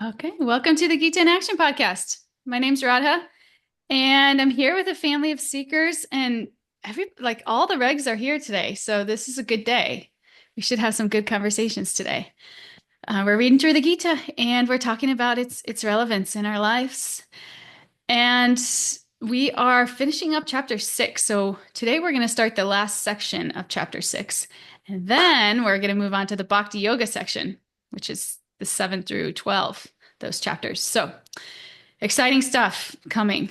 Okay, welcome to the Gita in Action podcast. My name's Radha, and I'm here with a family of seekers, and all the regs are here today. So this is a good day. We should have some good conversations today. We're reading through the Gita, and we're talking about its relevance in our lives. And we are finishing up chapter 6. So today we're going to start the last section of chapter 6, and then we're going to move on to the Bhakti Yoga section, which is the 7 through 12, those chapters. So exciting stuff coming.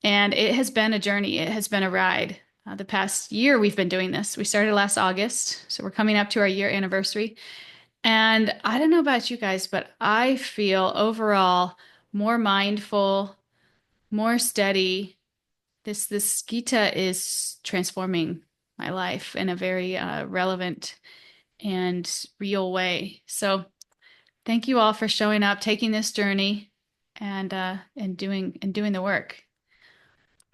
And it has been a journey. It has been a ride. The past year we've been doing this. We started last August, so we're coming up to our year anniversary. And I don't know about you guys, but I feel overall more mindful, more steady. This Gita is transforming my life in a very relevant and real way. So thank you all for showing up, taking this journey, and doing the work,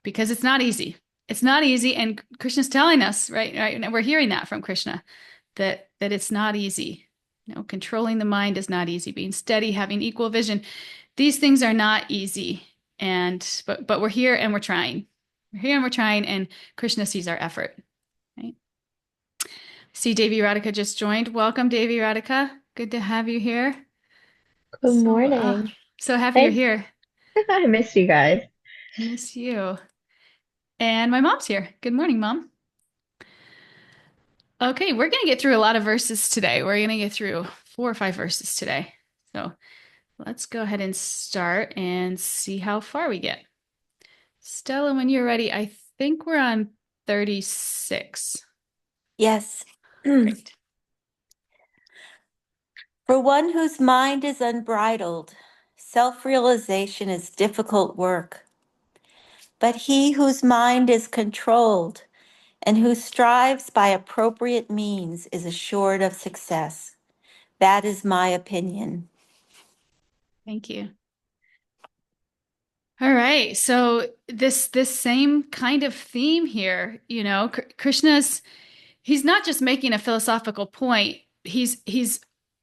because it's not easy. It's not easy, and Krishna's telling us, right? And we're hearing that from Krishna, that it's not easy. Controlling the mind is not easy. Being steady, having equal vision, these things are not easy. But we're here and we're trying. We're here and we're trying, and Krishna sees our effort. Right? See, Devi Radhika just joined. Welcome, Devi Radhika. Good to have you here. Good So, morning. so happy you're Thanks. here. I missed you guys. Miss you. And my mom's here. Good morning, Mom. Okay, we're going to get through a lot of verses today. We're going to get through 4 or 5 verses today. So let's go ahead and start and see how far we get. Stella, when you're ready, I think we're on 36. Yes. Great. For one whose mind is unbridled, self-realization is difficult work. But he whose mind is controlled and who strives by appropriate means is assured of success. That is my opinion. Thank you. All right. So this same kind of theme here, Krishna's he's not just making a philosophical point. He's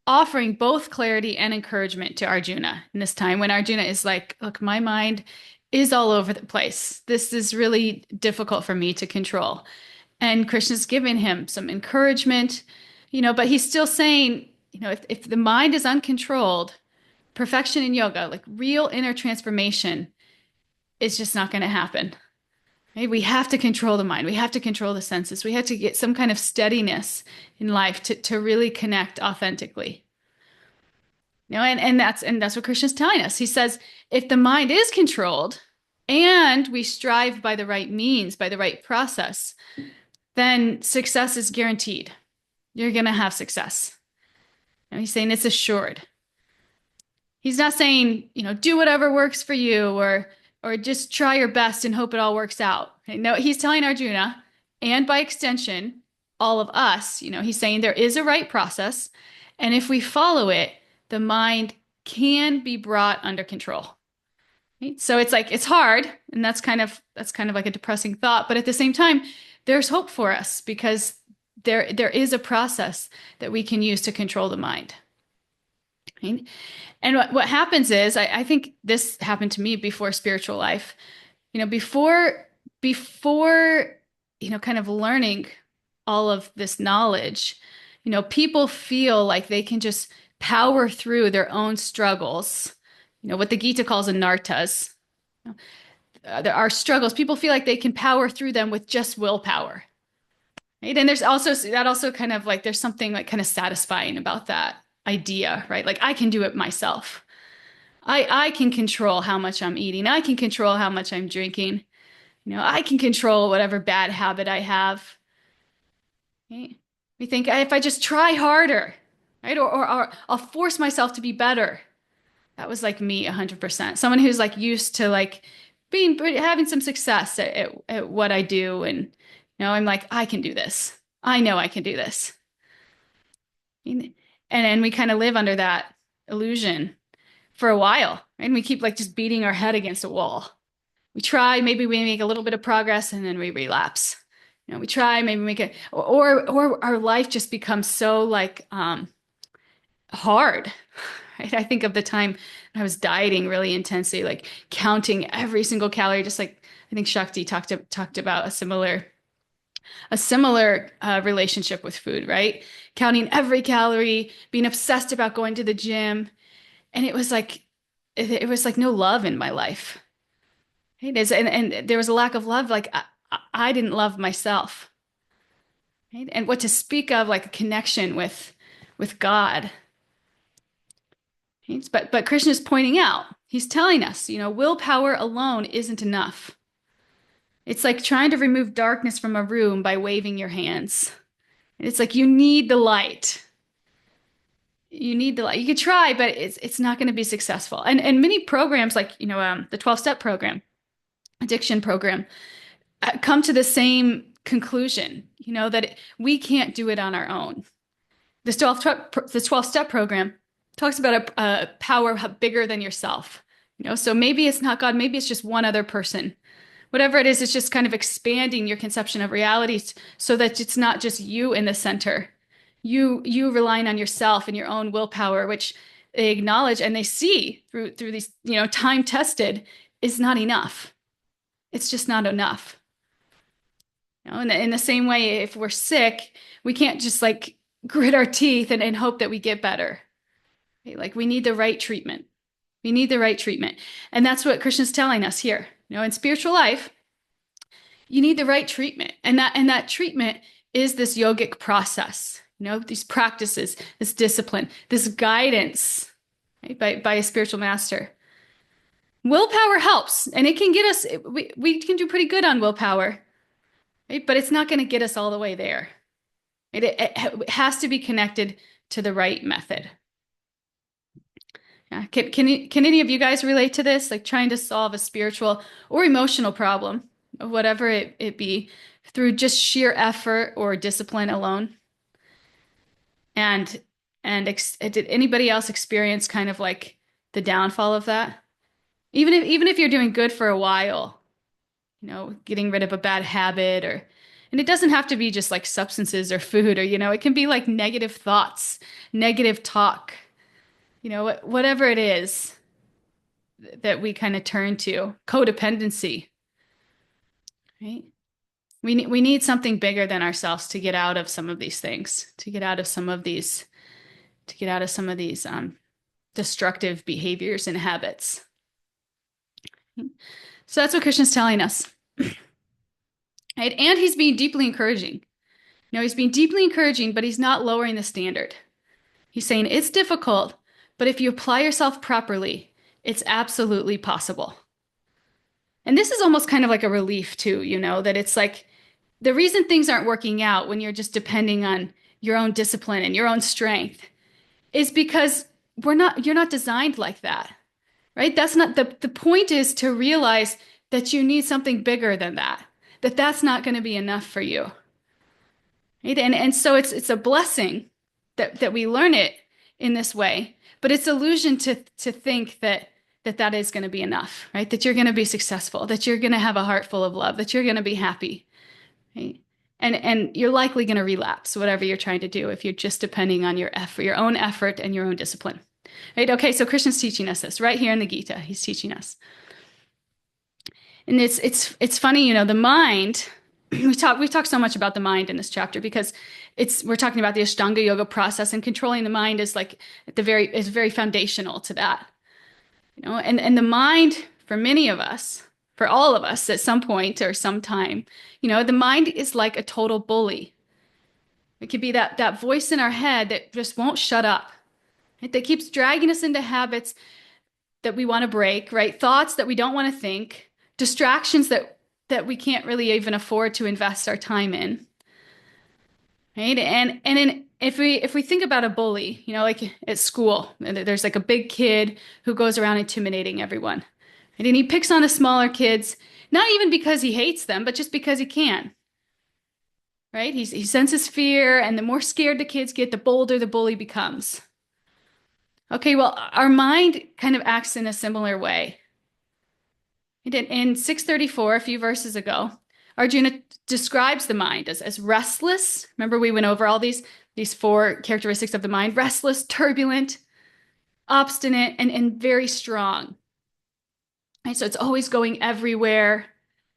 offering both clarity and encouragement to Arjuna in this time when Arjuna is like, look, my mind is all over the place. This is really difficult for me to control. And Krishna's giving him some encouragement, but he's still saying, if the mind is uncontrolled, perfection in yoga, like real inner transformation, is just not going to happen. Right? We have to control the mind. We have to control the senses. We have to get some kind of steadiness in life to really connect authentically. And that's what Krishna's telling us. He says, if the mind is controlled and we strive by the right means, by the right process, then success is guaranteed. You're going to have success. And he's saying it's assured. He's not saying, do whatever works for you or just try your best and hope it all works out. No, he's telling Arjuna, and by extension, all of us, he's saying there is a right process, and if we follow it, the mind can be brought under control. Right? So it's like it's hard, and that's kind of like a depressing thought, but at the same time, there's hope for us because there is a process that we can use to control the mind. Right? And what happens is, I think this happened to me before spiritual life, before, kind of learning all of this knowledge, people feel like they can just power through their own struggles, what the Gita calls anartas. There are struggles. People feel like they can power through them with just willpower. Right? And there's also kind of like, there's something like kind of satisfying about that idea, right? Like I can do it myself. I can control how much I'm eating. I can control how much I'm drinking. I can control whatever bad habit I have. Right? We think if I just try harder, right? Or I'll force myself to be better. That was like me 100%. Someone who's like used to like having some success at what I do. And, I'm like, I can do this. I know I can do this. And then we kind of live under that illusion for a while, right? And we keep like just beating our head against a wall. We try, maybe we make a little bit of progress and then we relapse. We try, maybe make it, or our life just becomes so like hard, right? I think of the time I was dieting really intensely, like counting every single calorie, just like I think Shakti talked about a similar relationship with food, right? Counting every calorie, being obsessed about going to the gym, and it was like no love in my life. Right? And there was a lack of love. Like I didn't love myself. Right? And what to speak of like a connection with God. Right? But Krishna is pointing out, he's telling us, willpower alone isn't enough. It's like trying to remove darkness from a room by waving your hands. It's like you need the light. You need the light. You could try, but it's not going to be successful. And many programs like, the 12-step program, addiction program, come to the same conclusion, that we can't do it on our own. The 12-step program talks about a power bigger than yourself. So maybe it's not God, maybe it's just one other person. Whatever it is, it's just kind of expanding your conception of reality so that it's not just you in the center. You relying on yourself and your own willpower, which they acknowledge and they see through these, time tested, is not enough. It's just not enough. In the same way, if we're sick, we can't just like grit our teeth and hope that we get better. Okay? Like we need the right treatment. We need the right treatment. And that's what Krishna's telling us here. In spiritual life, you need the right treatment. And that treatment is this yogic process, these practices, this discipline, this guidance, right, by a spiritual master. Willpower helps, and it can get us, we can do pretty good on willpower, right? But it's not going to get us all the way there. It has to be connected to the right method. Yeah. Can any of you guys relate to this? Like trying to solve a spiritual or emotional problem, whatever it be, through just sheer effort or discipline alone? And did anybody else experience kind of like the downfall of that? Even if you're doing good for a while, getting rid of a bad habit and it doesn't have to be just like substances or food or, it can be like negative thoughts, negative talk, whatever it is that we kind of turn to, codependency, right? We need something bigger than ourselves to get out of some of these things, to get out of some of these destructive behaviors and habits. So that's what Krishna's telling us. Right? And he's being deeply encouraging. He's being deeply encouraging, but he's not lowering the standard. He's saying it's difficult, but if you apply yourself properly, it's absolutely possible. And this is almost kind of like a relief too, that it's like the reason things aren't working out when you're just depending on your own discipline and your own strength is because you're not designed like that, right? That's not the point is to realize that you need something bigger than that's not going to be enough for you. Right? And so it's a blessing that we learn it in this way, but it's illusion to think that is going to be enough, right? That you're going to be successful, that you're going to have a heart full of love, that you're going to be happy, right? And you're likely going to relapse, whatever you're trying to do, if you're just depending on your own effort and your own discipline, right? Okay, so Krishna's teaching us this right here in the Gita. He's teaching us. And it's funny, the mind, we've talked so much about the mind in this chapter because we're talking about the Ashtanga yoga process, and controlling the mind is like is very foundational to that. And the mind, for many of us, for all of us at some point or some time, the mind is like a total bully. It could be that voice in our head that just won't shut up, right? That keeps dragging us into habits that we want to break, right? Thoughts that we don't want to think, distractions that we can't really even afford to invest our time in, right? If we think about a bully, like at school, there's like a big kid who goes around intimidating everyone, right? And he picks on the smaller kids, not even because he hates them, but just because he can, right? He senses fear, and the more scared the kids get, the bolder the bully becomes. Okay, well, our mind kind of acts in a similar way. In 634, a few verses ago, Arjuna describes the mind as restless. Remember, we went over all these 4 characteristics of the mind: restless, turbulent, obstinate, and very strong. Right? So it's always going everywhere.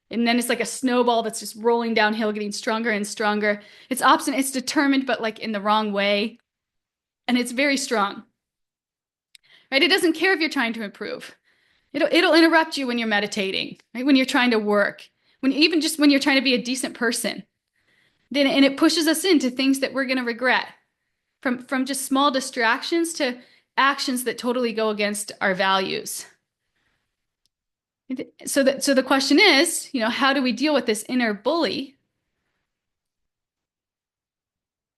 And then it's like a snowball that's just rolling downhill, getting stronger and stronger. It's obstinate, it's determined, but like in the wrong way. And it's very strong. Right? It doesn't care if you're trying to improve. It'll interrupt you when you're meditating, right? When you're trying to work, even just when you're trying to be a decent person. And it pushes us into things that we're going to regret. From just small distractions to actions that totally go against our values. So the question is, how do we deal with this inner bully?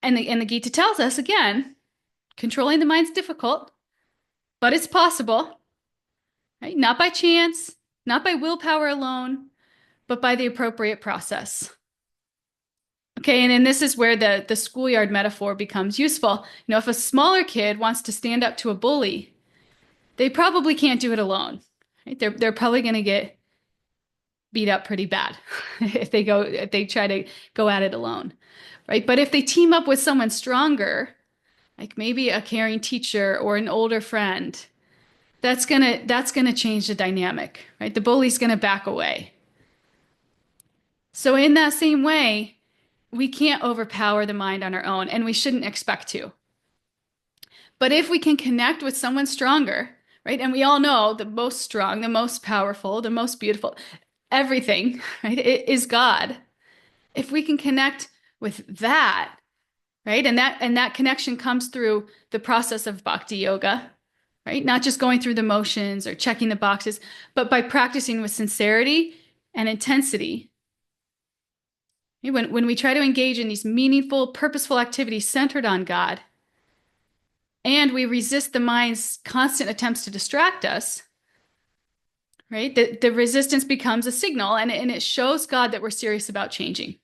And the Gita tells us again, controlling the mind's difficult, but it's possible, right? Not by chance, not by willpower alone, but by the appropriate process. Okay, and then this is where the schoolyard metaphor becomes useful. If a smaller kid wants to stand up to a bully, they probably can't do it alone. Right? They're probably going to get beat up pretty bad if they try to go at it alone, right? But if they team up with someone stronger, like maybe a caring teacher or an older friend, that's gonna change the dynamic, right? The bully's gonna back away. So in that same way, we can't overpower the mind on our own, and we shouldn't expect to. But if we can connect with someone stronger, right? And we all know the most strong, the most powerful, the most beautiful, everything, right? It is God. If we can connect with that, right? And that connection comes through the process of bhakti yoga, right? Not just going through the motions or checking the boxes, but by practicing with sincerity and intensity. When we try to engage in these meaningful, purposeful activities centered on God, and we resist the mind's constant attempts to distract us, right? The resistance becomes a signal, and it shows God that we're serious about changing.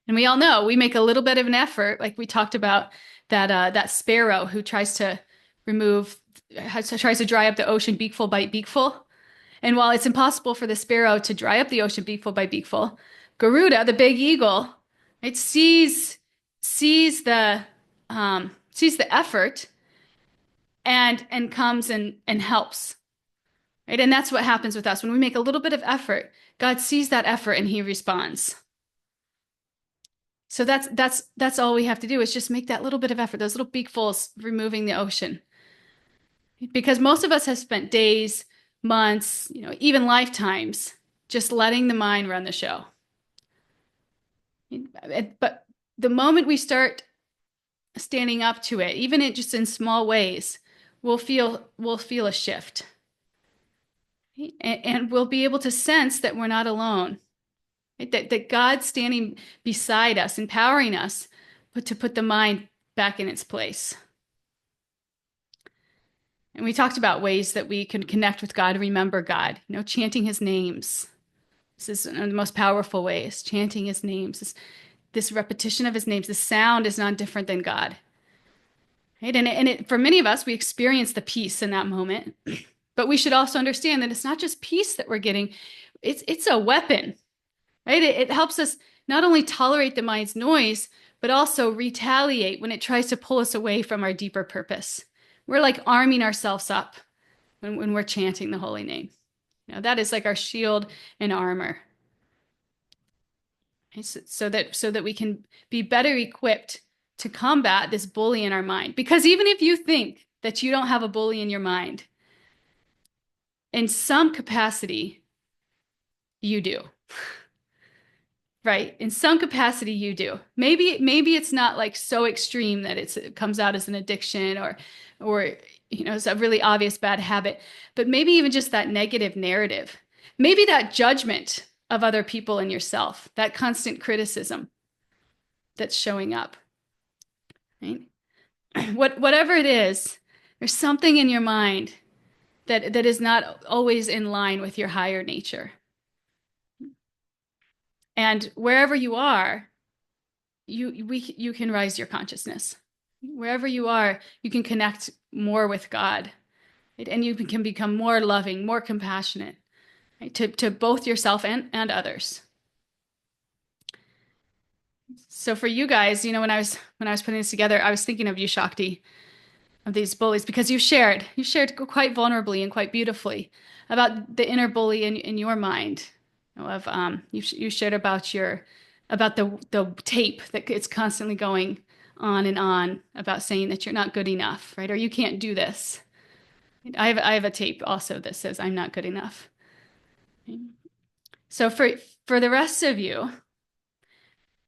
And we all know we make a little bit of an effort, like we talked about that sparrow who tries to dry up the ocean beakful by beakful. And while it's impossible for the sparrow to dry up the ocean beakful by beakful, Garuda, the big eagle, it sees the effort and comes and helps. Right? And that's what happens with us. When we make a little bit of effort, God sees that effort and he responds. So that's all we have to do is just make that little bit of effort, those little beakfuls removing the ocean. Because most of us have spent days, months, even lifetimes just letting the mind run the show. But the moment we start standing up to it, even just in small ways, we'll feel a shift. And we'll be able to sense that we're not alone. Right? That God's standing beside us, empowering us, but to put the mind back in its place. And we talked about ways that we can connect with God, remember God, chanting his names. This is one of the most powerful ways, chanting his names. This repetition of his names, the sound is not different than God. Right? And for many of us, we experience the peace in that moment. But we should also understand that it's not just peace that we're getting, it's a weapon. Right? It helps us not only tolerate the mind's noise, but also retaliate when it tries to pull us away from our deeper purpose. We're like arming ourselves up when we're chanting the holy name. That is like our shield and armor. So that we can be better equipped to combat this bully in our mind. Because even if you think that you don't have a bully in your mind, in some capacity, you do. Right? In some capacity, you do. Maybe it's not like so extreme that it comes out as an addiction or it's a really obvious bad habit, but maybe even just that negative narrative, maybe that judgment of other people and yourself, that constant criticism that's showing up. Right? Whatever it is, there's something in your mind that is not always in line with your higher nature. And wherever you are, you can rise your consciousness. Wherever you are, you can connect more with God, right? And you can become more loving, more compassionate, right? to both yourself and others. So for you guys, when I was putting this together, I was thinking of you, Shakti. of these bullies, because you shared quite vulnerably and quite beautifully about the inner bully in your mind. Of you shared about the tape that it's constantly going on and on about saying that you're not good enough, right? Or you can't do this. I have a tape also that says I'm not good enough. So for the rest of you,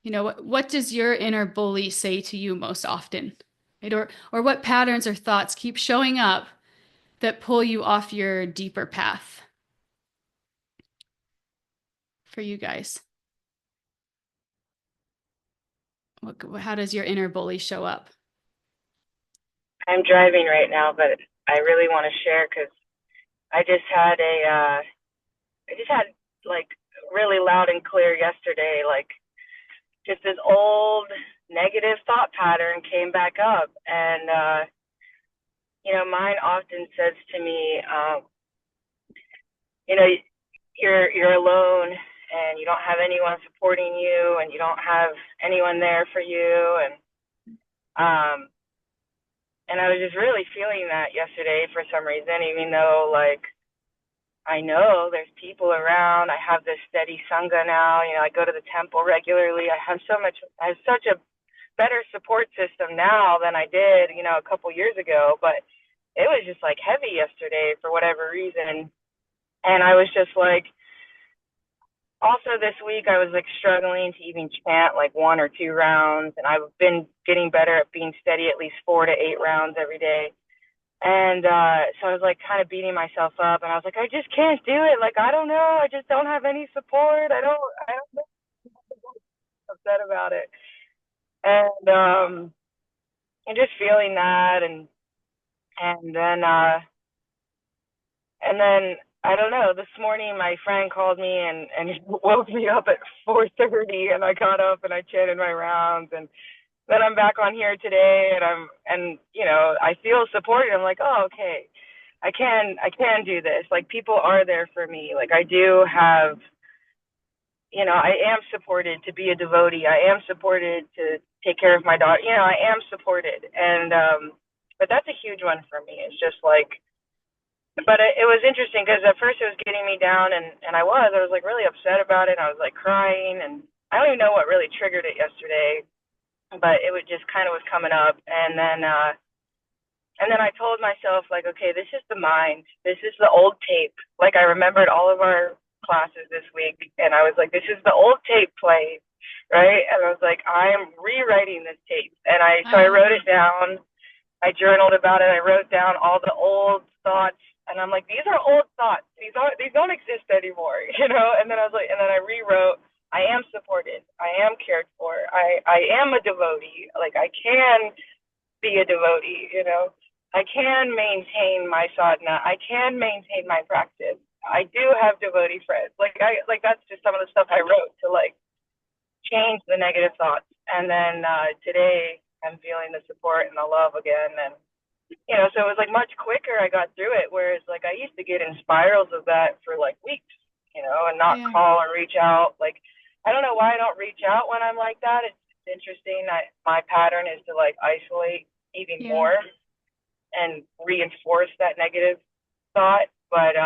what does your inner bully say to you most often? Right? Or what patterns or thoughts keep showing up that pull you off your deeper path for you guys? How does your inner bully show up? I'm driving right now, but I really want to share because I just had I just had like really loud and clear yesterday, like just this old negative thought pattern came back up, and mine often says to me, you know, you're alone, and you don't have anyone supporting you, and you don't have anyone there for you, um, and I was just really feeling that yesterday for some reason, even though like I know there's people around. I have this steady sangha now. I go to the temple regularly. I have such a better support system now than I did, a couple years ago. But it was just like heavy yesterday for whatever reason. And I was just like, also this week, I was like struggling to even chant like 1 or 2 rounds. And I've been getting better at being steady at least 4 to 8 rounds every day. And so I was like kind of beating myself up, and I was like, I just can't do it. Like, I don't know. I just don't have any support. I don't know. I'm upset about it. And just feeling that, and then I don't know. This morning, my friend called me and woke me up at 4:30, and I got up and I chanted my rounds, and then I'm back on here today, and I feel supported. I'm like, oh, okay, I can do this. Like, people are there for me. Like, I do have, I am supported to be a devotee. I am supported to take care of my daughter. I am supported, and but that's a huge one for me. It's just like, but it was interesting because at first it was getting me down, and I was like really upset about it. I was like crying, and I don't even know what really triggered it yesterday, but it would just kind of was coming up, and then I told myself, like, okay, this is the mind. This is the old tape. Like, I remembered all of our classes this week, and I was like, this is the old tape playing, right? And I was like, I am rewriting this tape. And I wrote it down. I journaled about it. I wrote down all the old thoughts, and I'm like, these are old thoughts. These don't exist anymore, And then I was like, and then I rewrote, I am supported. I am cared for. I am a devotee. Like, I can be a devotee. I can maintain my sadhana. I can maintain my practice. I do have devotee friends. Like, that's just some of the stuff I wrote to like change the negative thoughts. And then today I'm feeling the support and the love again. And so it was like much quicker I got through it. Whereas like I used to get in spirals of that for like weeks, and not call or reach out. Like, I don't know why I don't reach out when I'm like that. It's interesting. My pattern is to like isolate even more and reinforce that negative thought. But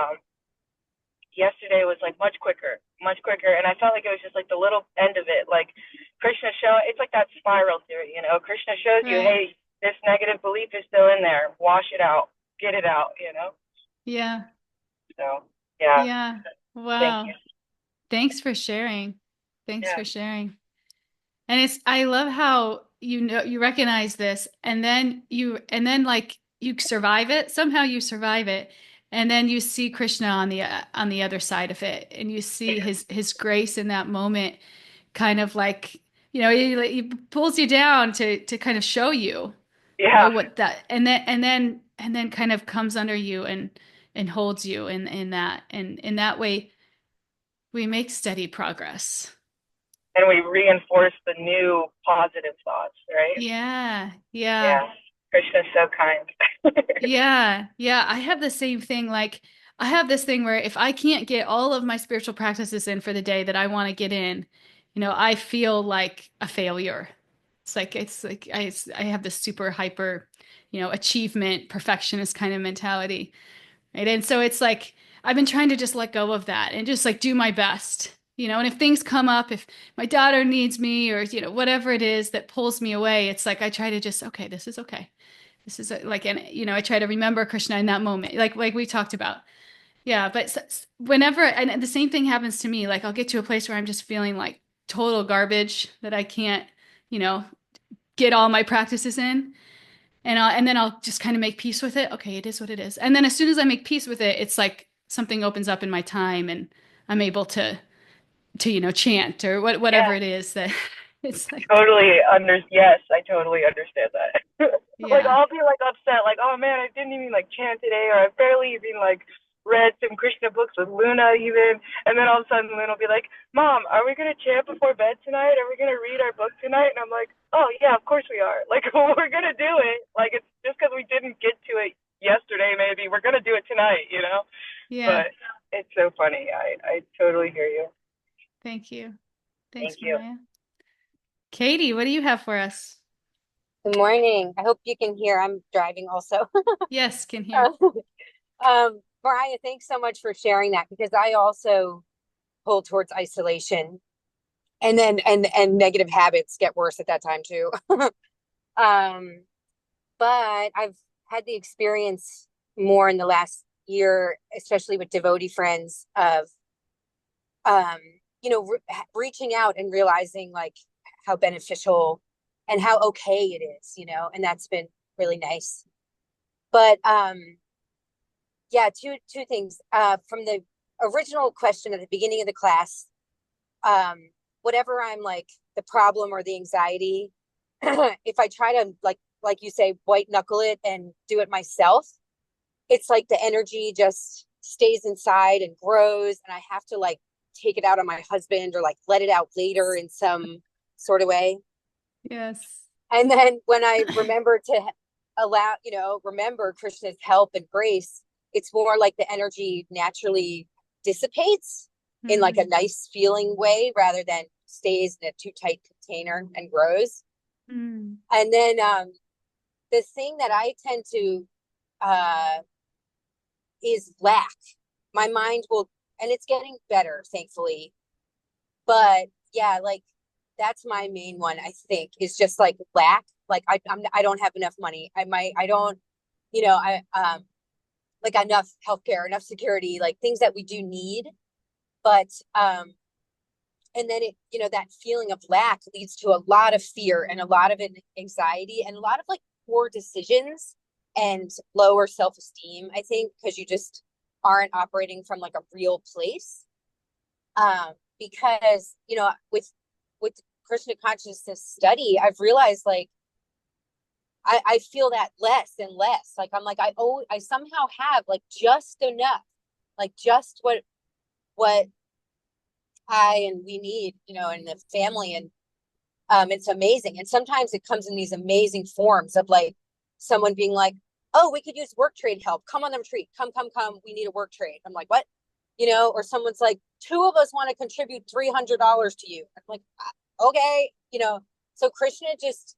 yesterday was like much quicker. And I felt like it was just like the little end of it. Like Krishna it's like that spiral theory, Krishna shows you, hey, this negative belief is still in there. Wash it out, get it out, Yeah. So, yeah. Yeah. Wow. Thank you. Thanks for sharing. For sharing. And I love how you recognize this, and then like you survive it. Somehow you survive it, and then you see Krishna on the other side of it, and you see his grace in that moment, kind of like he pulls you down to kind of show you, what that, and then kind of comes under you and holds you in that, and in that way we make steady progress. And we reinforce the new positive thoughts, right? Yeah. Krishna's so kind. Yeah. I have the same thing. Like, I have this thing where if I can't get all of my spiritual practices in for the day that I want to get in, I feel like a failure. It's like I have this super hyper achievement, perfectionist kind of mentality. Right. And so it's like, I've been trying to just let go of that and just like do my best, and if things come up, if my daughter needs me or, whatever it is that pulls me away, it's like, I try to just, okay, this is okay. This is like, and, I try to remember Krishna in that moment, like we talked about. Yeah. But whenever, and the same thing happens to me, like I'll get to a place where I'm just feeling like total garbage that I can't, you know, get all my practices in. And then I'll just kind of make peace with it. Okay, it is what it is. And then as soon as I make peace with it, it's like something opens up in my time and I'm able to chant or whatever Yeah. it is that it's like. Yes, I totally understand that. Like Yeah. I'll be like upset, like, oh man, I didn't even like chant today, or I barely even like read some Krishna books with Luna even, and then all of a sudden Luna will be like, Mom, are we gonna chant before bed tonight? Are we gonna read our book tonight? And I'm like, oh yeah, of course we are. Like we're gonna do it. Like it's just because we didn't get to it yesterday, maybe we're gonna do it tonight. Yeah. But it's so funny. I totally hear you. Thank you. Thanks, Thank you. Maya. Katie, what do you have for us? Good morning. I hope you can hear. I'm driving also. Yes, can hear. Mariah, thanks so much for sharing that because I also pull towards isolation and then and negative habits get worse at that time too. Um, but I've had the experience more in the last year, especially with devotee friends of um, reaching out and realizing like how beneficial and how okay it is, and that's been really nice. But yeah, two things. From the original question at the beginning of the class, whatever I'm like the problem or the anxiety, if I try to like you say, white knuckle it and do it myself, it's like the energy just stays inside and grows, and I have to like take it out on my husband or like let it out later in some sort of way. Yes. And then when I remember to remember Krishna's help and grace, it's more like the energy naturally dissipates in like a nice feeling way rather than stays in a too tight container and grows. Mm. And then the thing that I tend to is lack. My mind will, and it's getting better, thankfully. But yeah, like that's my main one. I think is just like lack. Like I don't have enough money. I don't, like enough healthcare, enough security, like things that we do need. But and then that feeling of lack leads to a lot of fear and a lot of anxiety and a lot of like poor decisions and lower self-esteem, I think, because you just aren't operating from like a real place. Because with Krishna consciousness study, I've realized like I feel that less and less. Like I'm like I somehow have like just enough, like just what I and we need, in the family. And it's amazing. And sometimes it comes in these amazing forms of like someone being like, oh, we could use work trade help. Come on the retreat. Come. We need a work trade. I'm like, what? Or someone's like, two of us want to contribute $300 to you. I'm like, okay. So Krishna just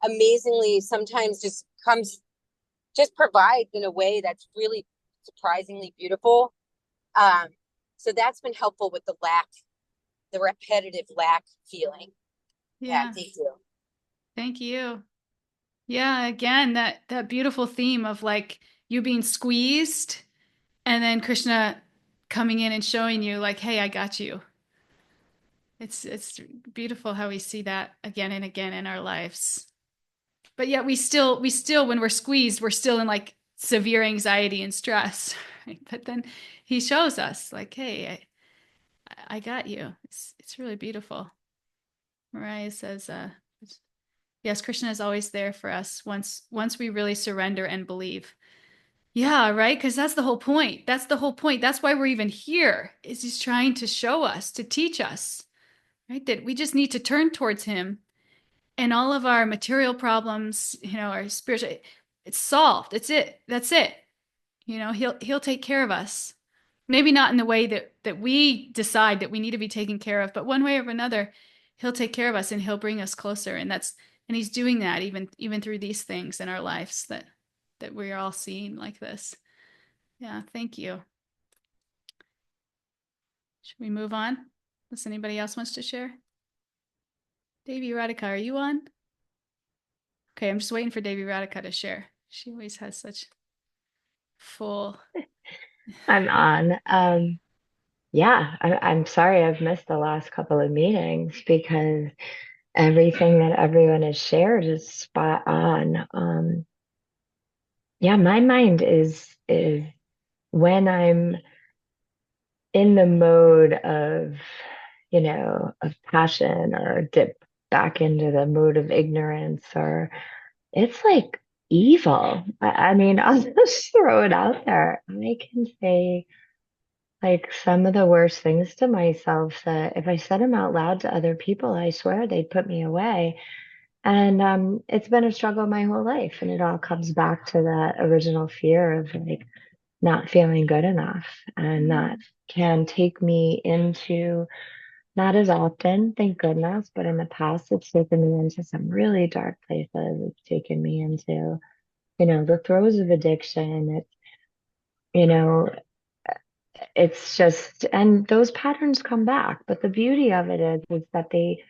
amazingly sometimes just provides in a way that's really surprisingly beautiful. So that's been helpful with the repetitive lack feeling. Yeah, thank you. Thank you. Yeah, again, that beautiful theme of like you being squeezed and then Krishna coming in and showing you like, hey, I got you. It's beautiful how we see that again and again in our lives. But yet we still when we're squeezed, we're still in like severe anxiety and stress. Right? But then he shows us like, hey, I got you. It's really beautiful. Mariah says, yes, Krishna is always there for us once we really surrender and believe. Yeah, right? Because that's the whole point. That's the whole point. That's why we're even here, is he's trying to show us, to teach us, right? That we just need to turn towards him and all of our material problems, our spiritual, it's solved. It's it. That's it. He'll take care of us. Maybe not in the way that we decide that we need to be taken care of, but one way or another, he'll take care of us and he'll bring us closer. And And he's doing that even through these things in our lives that we're all seeing like this. Yeah, thank you. Should we move on? Does anybody else wants to share? Davy Radhika, are you on? Okay, I'm just waiting for Davy Radhika to share. She always has such full. I'm on. Yeah, I'm sorry I've missed the last couple of meetings because everything that everyone has shared is spot on. Yeah, my mind is when I'm in the mode of, of passion or dip back into the mode of ignorance, or it's like evil. I mean, I'll just throw it out there. I can say like some of the worst things to myself that if I said them out loud to other people, I swear they'd put me away. And it's been a struggle my whole life. And it all comes back to that original fear of like not feeling good enough. And that can take me into not as often, thank goodness, but in the past, it's taken me into some really dark places. It's taken me into, the throes of addiction. It's, you know, it's just, and those patterns come back. But the beauty of it is that they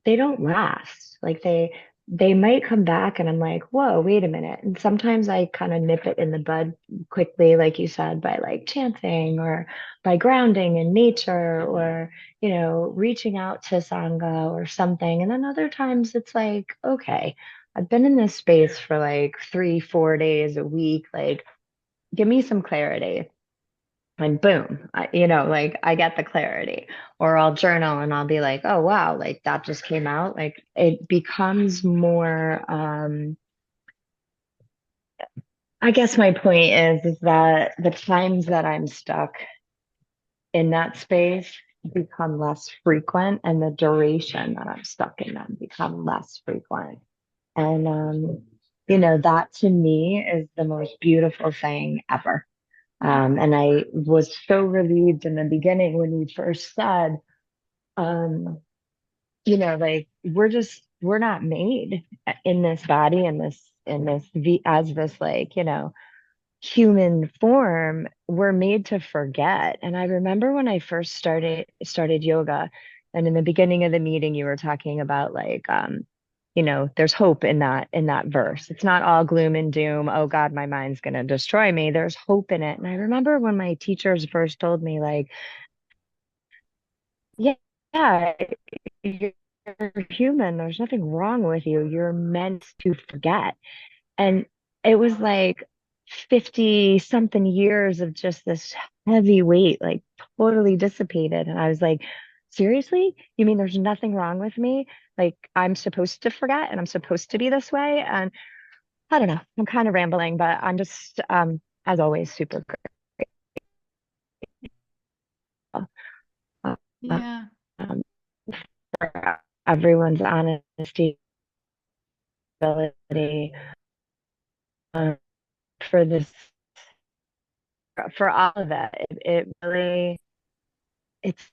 don't last. Like they might come back and I'm like, whoa, wait a minute. And sometimes I kind of nip it in the bud quickly, like you said, by like chanting or by grounding in nature or, reaching out to Sangha or something. And then other times it's like, okay, I've been in this space for like 3, 4 days a week. Like, give me some clarity and boom, like I get the clarity. Or I'll journal and I'll be like, oh wow, like that just came out. Like it becomes more, I guess my point is that the times that I'm stuck in that space become less frequent and the duration that I'm stuck in them become less frequent. And that to me is the most beautiful thing ever. And I was so relieved in the beginning when you first said, like we're not made in this body, as this like, human form. We're made to forget. And I remember when I first started yoga, and in the beginning of the meeting, you were talking about like, there's hope in that verse. It's not all gloom and doom. Oh God, my mind's going to destroy me. There's hope in it. And I remember when my teachers first told me like, yeah, yeah, you're human. There's nothing wrong with you. You're meant to forget. And it was like 50 something years of just this heavy weight, like totally dissipated. And I was like, seriously? You mean there's nothing wrong with me? Like I'm supposed to forget and I'm supposed to be this way? And I don't know, I'm kind of rambling, but I'm just, as always, super grateful Yeah. um, for everyone's honesty, ability, um, for this, for all of it. It really, it's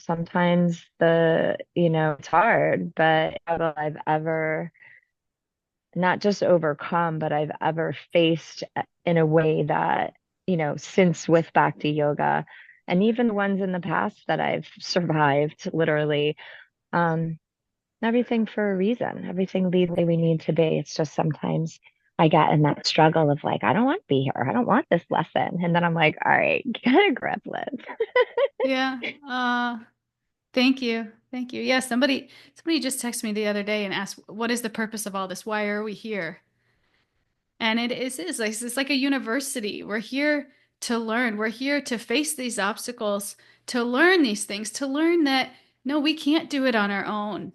sometimes it's hard, but all I've ever not just overcome, but I've ever faced in a way that, since with Bhakti Yoga and even the ones in the past that I've survived, literally, um, everything for a reason. Everything leads the way we need to be. It's just sometimes I get in that struggle of like, I don't want to be here. I don't want this lesson. And then I'm like, all right, get a grip, Liz. Yeah. Thank you. Thank you. Yeah, somebody just texted me the other day and asked, what is the purpose of all this? Why are we here? And it is like it's like a university. We're here to learn. We're here to face these obstacles, to learn these things, to learn that no, we can't do it on our own.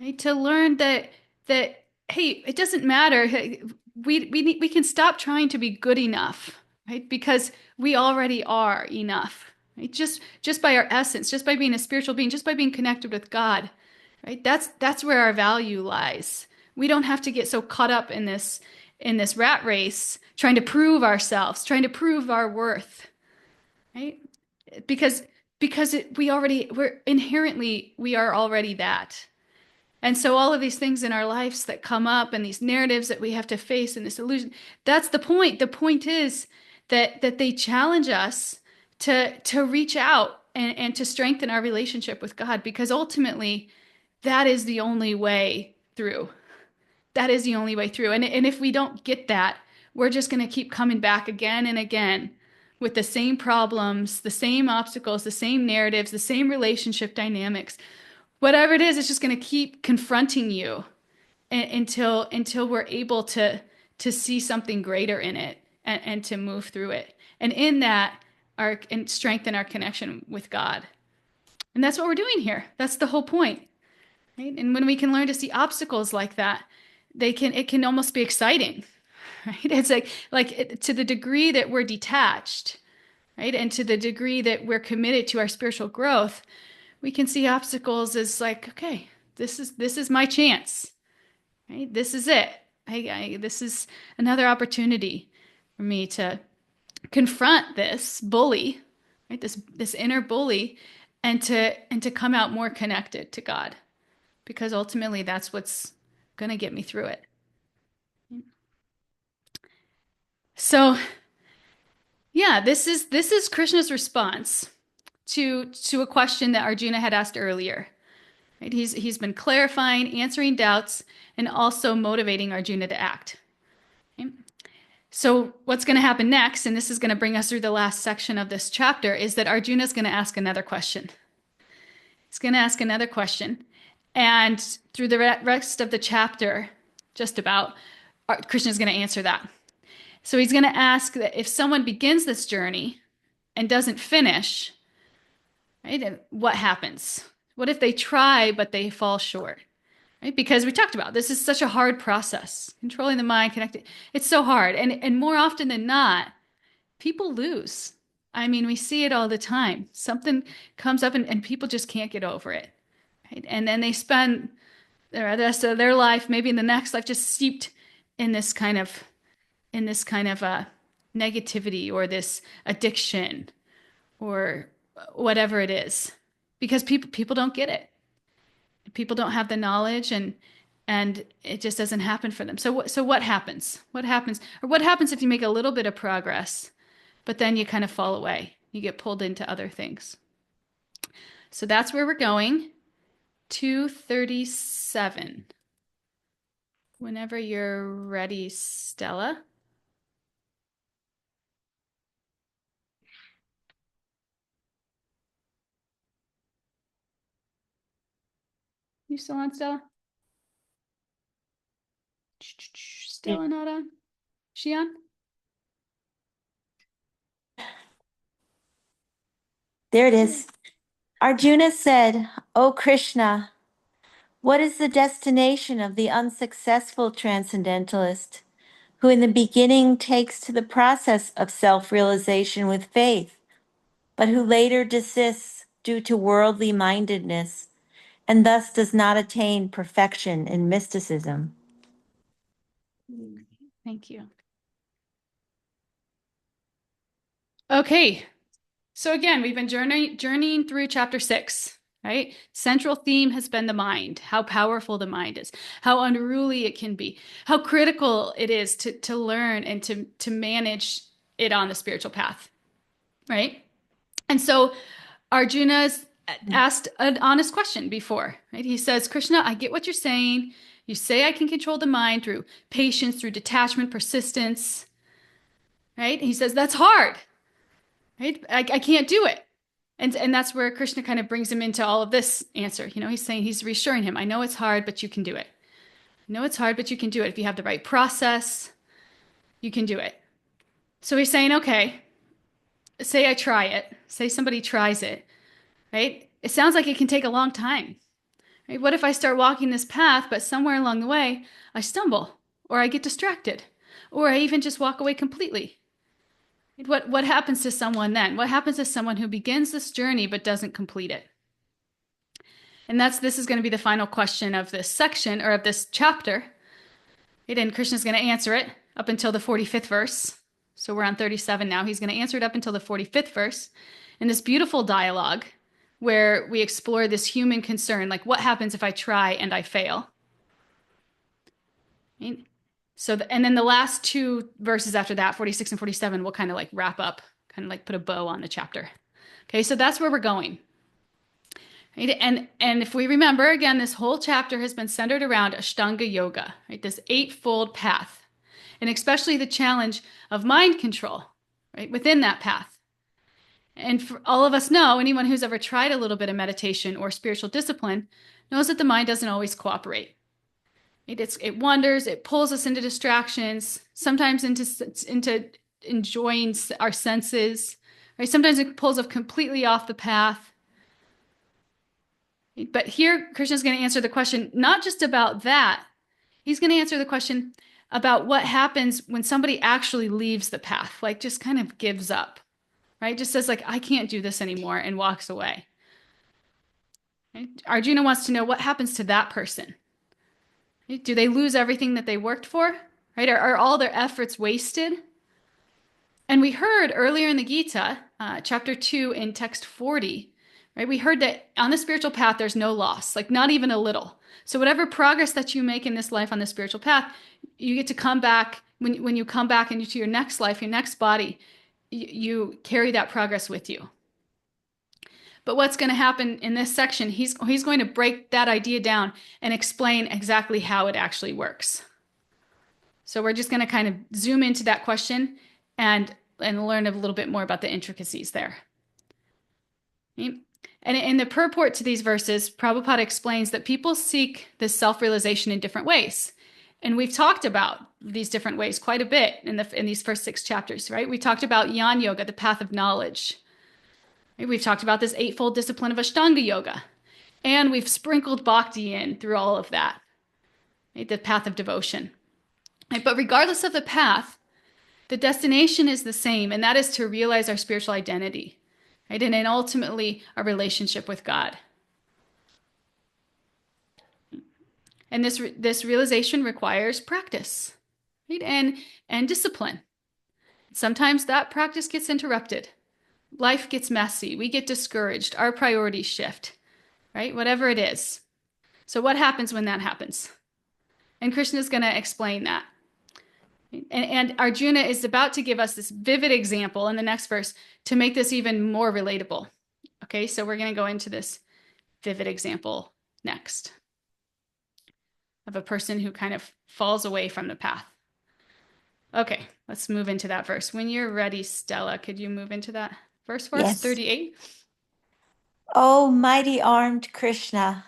Right? To learn that hey, it doesn't matter. Hey, we can stop trying to be good enough, right? Because we already are enough. Right? Just by our essence, just by being a spiritual being, just by being connected with God, right? That's where our value lies. We don't have to get so caught up in this rat race trying to prove ourselves, trying to prove our worth, right? Because we're inherently we are already that. And so all of these things in our lives that come up and these narratives that we have to face and this illusion, that's the point. The point is that they challenge us to reach out and to strengthen our relationship with God, because ultimately that is the only way through. That is the only way through. And if we don't get that, we're just going to keep coming back again and again with the same problems, the same obstacles, the same narratives, the same relationship dynamics. Whatever it is, it's just going to keep confronting you until we're able to see something greater in it and to move through it. And in that, and strengthen our connection with God. And that's what we're doing here. That's the whole point. Right? And when we can learn to see obstacles like that, it can almost be exciting, right? It's to the degree that we're detached, right? And to the degree that we're committed to our spiritual growth, we can see obstacles as like, okay, this is my chance, right? This is it. This is another opportunity for me to confront this bully, right? This inner bully, and to come out more connected to God, because ultimately that's what's going to get me through it. So, yeah, this is Krishna's response to a question that Arjuna had asked earlier. Right? He's been clarifying, answering doubts, and also motivating Arjuna to act. Okay? So what's going to happen next, and this is going to bring us through the last section of this chapter, is that Arjuna is going to ask another question. He's going to ask another question. And through the rest of the chapter, just about, Krishna is going to answer that. So he's going to ask that if someone begins this journey and doesn't finish, right, what happens? What if they try, but they fall short? Right? Because we talked about this is such a hard process. Controlling the mind, connecting. It's so hard. And more often than not, people lose. I mean, we see it all the time. Something comes up and people just can't get over it. Right? And then they spend the rest of their life, maybe in the next life, just steeped in this kind of negativity or this addiction or whatever it is, because people don't get it. People don't have the knowledge, and it just doesn't happen for them. So what happens? What happens? Or what happens if you make a little bit of progress, but then you kind of fall away? You get pulled into other things. So that's where we're going. 237. Whenever you're ready, Stella. You still on, Stella? Stella not on? She on? There it is. Arjuna said, "O Krishna, what is the destination of the unsuccessful transcendentalist who in the beginning takes to the process of self-realization with faith, but who later desists due to worldly mindedness and thus does not attain perfection in mysticism?" Thank you. Okay, so again, we've been journeying through chapter 6, right? Central theme has been the mind, how powerful the mind is, how unruly it can be, how critical it is to learn and to manage it on the spiritual path, right? And so Arjuna's asked an honest question before, right? He says, Krishna, I get what you're saying. You say I can control the mind through patience, through detachment, persistence, right? He says, that's hard, right? I can't do it. And that's where Krishna kind of brings him into all of this answer. You know, he's reassuring him, I know it's hard, but you can do it. I know it's hard, but you can do it. If you have the right process, you can do it. So he's saying, okay, say I try it. Say somebody tries it, right? It sounds like it can take a long time. Right? What if I start walking this path, but somewhere along the way, I stumble, or I get distracted, or I even just walk away completely? What happens to someone then? What happens to someone who begins this journey but doesn't complete it? And this is going to be the final question of this section, or of this chapter. And Krishna's going to answer it up until the 45th verse. So we're on 37 now. He's going to answer it up until the 45th verse in this beautiful dialogue where we explore this human concern, like what happens if I try and I fail? Right? So, and then the last two verses after that, 46 and 47, will kind of like wrap up, kind of like put a bow on the chapter. Okay, so that's where we're going. Right? And if we remember, again, this whole chapter has been centered around Ashtanga Yoga, right? This eightfold path, and especially the challenge of mind control, right? Within that path. And for all of us know, anyone who's ever tried a little bit of meditation or spiritual discipline knows that the mind doesn't always cooperate. It wanders, it pulls us into distractions, sometimes into enjoying our senses, right? Sometimes it pulls us completely off the path. But here, Krishna's going to answer the question, not just about that. He's going to answer the question about what happens when somebody actually leaves the path, like just kind of gives up, right? Just says like, I can't do this anymore and walks away. Right? Arjuna wants to know what happens to that person. Right? Do they lose everything that they worked for? Right? Are all their efforts wasted? And we heard earlier in the Gita, chapter 2 in text 40, right? We heard that on the spiritual path, there's no loss, like not even a little. So whatever progress that you make in this life on the spiritual path, you get to come back, when you come back into your next life, your next body, you carry that progress with you. But what's going to happen in this section, he's going to break that idea down and explain exactly how it actually works. So we're just going to kind of zoom into that question and learn a little bit more about the intricacies there. And in the purport to these verses, Prabhupada explains that people seek this self-realization in different ways. And we've talked about these different ways quite a bit in these first 6 chapters, right? We talked about Jnana Yoga, the path of knowledge. Right? We've talked about this eightfold discipline of Ashtanga Yoga. And we've sprinkled bhakti in through all of that, right? The path of devotion. Right? But regardless of the path, the destination is the same, and that is to realize our spiritual identity, right? And then ultimately our relationship with God. And this realization requires practice, right? And discipline. Sometimes that practice gets interrupted. Life gets messy. We get discouraged. Our priorities shift, right? Whatever it is. So what happens when that happens? And Krishna is going to explain that. And Arjuna is about to give us this vivid example in the next verse to make this even more relatable. Okay, so we're going to go into this vivid example next of a person who kind of falls away from the path. Okay, let's move into that verse. When you're ready, Stella, could you move into that verse for us? Yes. 38. O mighty armed Krishna,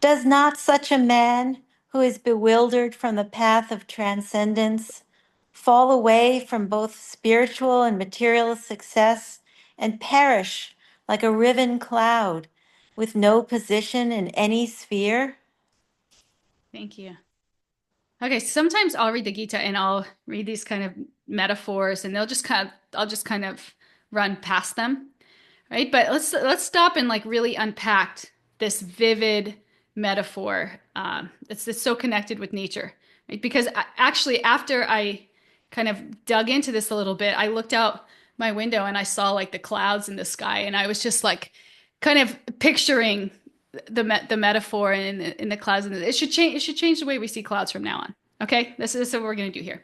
does not such a man who is bewildered from the path of transcendence fall away from both spiritual and material success and perish like a riven cloud with no position in any sphere? Thank you. Okay, sometimes I'll read the Gita and I'll read these kind of metaphors and I'll just kind of run past them, right? But let's stop and like really unpack this vivid metaphor. It's so connected with nature, right? Because actually, after I kind of dug into this a little bit, I looked out my window and I saw like the clouds in the sky, and I was just like kind of picturing the metaphor in the clouds, and it should change the way we see clouds from now on. Okay, this is what we're going to do here.